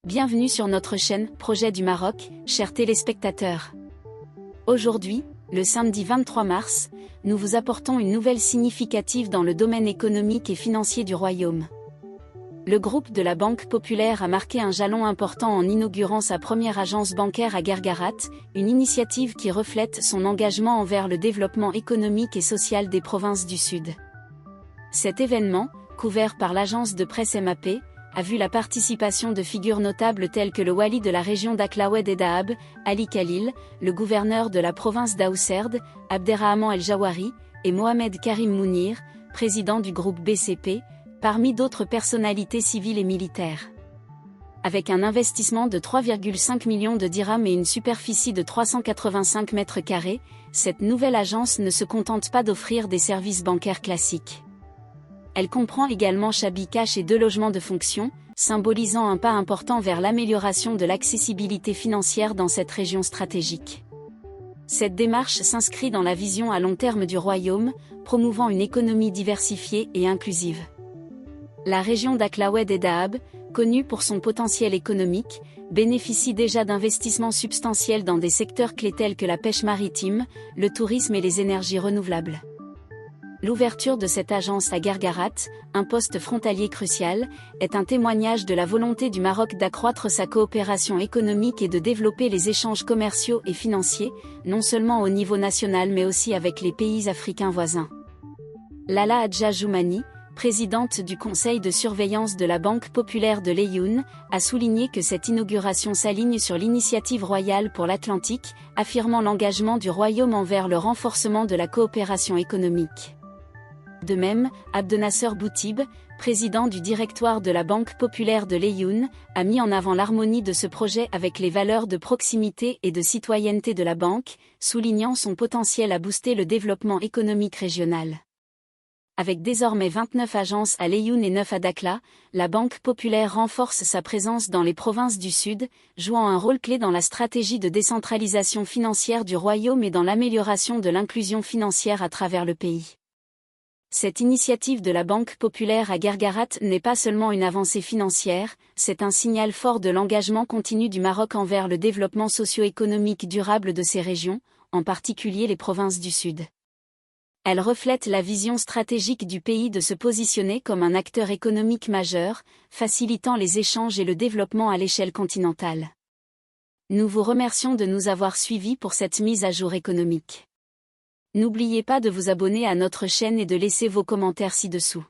Bienvenue sur notre chaîne Projet du Maroc, chers téléspectateurs. Aujourd'hui, le samedi 23 mars, nous vous apportons une nouvelle significative dans le domaine économique et financier du royaume. Le groupe de la Banque Populaire a marqué un jalon important en inaugurant sa première agence bancaire à Guergarat, une initiative qui reflète son engagement envers le développement économique et social des provinces du Sud. Cet événement, couvert par l'agence de presse MAP, a vu la participation de figures notables telles que le wali de la région d'Aklaoued et Dahab, Ali Khalil, le gouverneur de la province d'Aousserd, Abderrahman El-Jawari, et Mohamed Karim Mounir, président du groupe BCP, parmi d'autres personnalités civiles et militaires. Avec un investissement de 3,5 millions de dirhams et une superficie de 385 mètres carrés, cette nouvelle agence ne se contente pas d'offrir des services bancaires classiques. Elle comprend également Chabi Cash et 2 logements de fonction, symbolisant un pas important vers l'amélioration de l'accessibilité financière dans cette région stratégique. Cette démarche s'inscrit dans la vision à long terme du royaume, promouvant une économie diversifiée et inclusive. La région d'Aklaoued et Dahab, connue pour son potentiel économique, bénéficie déjà d'investissements substantiels dans des secteurs clés tels que la pêche maritime, le tourisme et les énergies renouvelables. L'ouverture de cette agence à Guergarat, un poste frontalier crucial, est un témoignage de la volonté du Maroc d'accroître sa coopération économique et de développer les échanges commerciaux et financiers, non seulement au niveau national mais aussi avec les pays africains voisins. Lala Hadja Joumani, présidente du conseil de surveillance de la Banque Populaire de l'Aïoun, a souligné que cette inauguration s'aligne sur l'initiative royale pour l'Atlantique, affirmant l'engagement du royaume envers le renforcement de la coopération économique. De même, Abdenasser Boutib, président du directoire de la Banque Populaire de l'Aïoun, a mis en avant l'harmonie de ce projet avec les valeurs de proximité et de citoyenneté de la banque, soulignant son potentiel à booster le développement économique régional. Avec désormais 29 agences à l'Aïoun et 9 à Dakhla, la Banque Populaire renforce sa présence dans les provinces du Sud, jouant un rôle clé dans la stratégie de décentralisation financière du royaume et dans l'amélioration de l'inclusion financière à travers le pays. Cette initiative de la Banque Populaire à Guergarat n'est pas seulement une avancée financière, c'est un signal fort de l'engagement continu du Maroc envers le développement socio-économique durable de ces régions, en particulier les provinces du Sud. Elle reflète la vision stratégique du pays de se positionner comme un acteur économique majeur, facilitant les échanges et le développement à l'échelle continentale. Nous vous remercions de nous avoir suivis pour cette mise à jour économique. N'oubliez pas de vous abonner à notre chaîne et de laisser vos commentaires ci-dessous.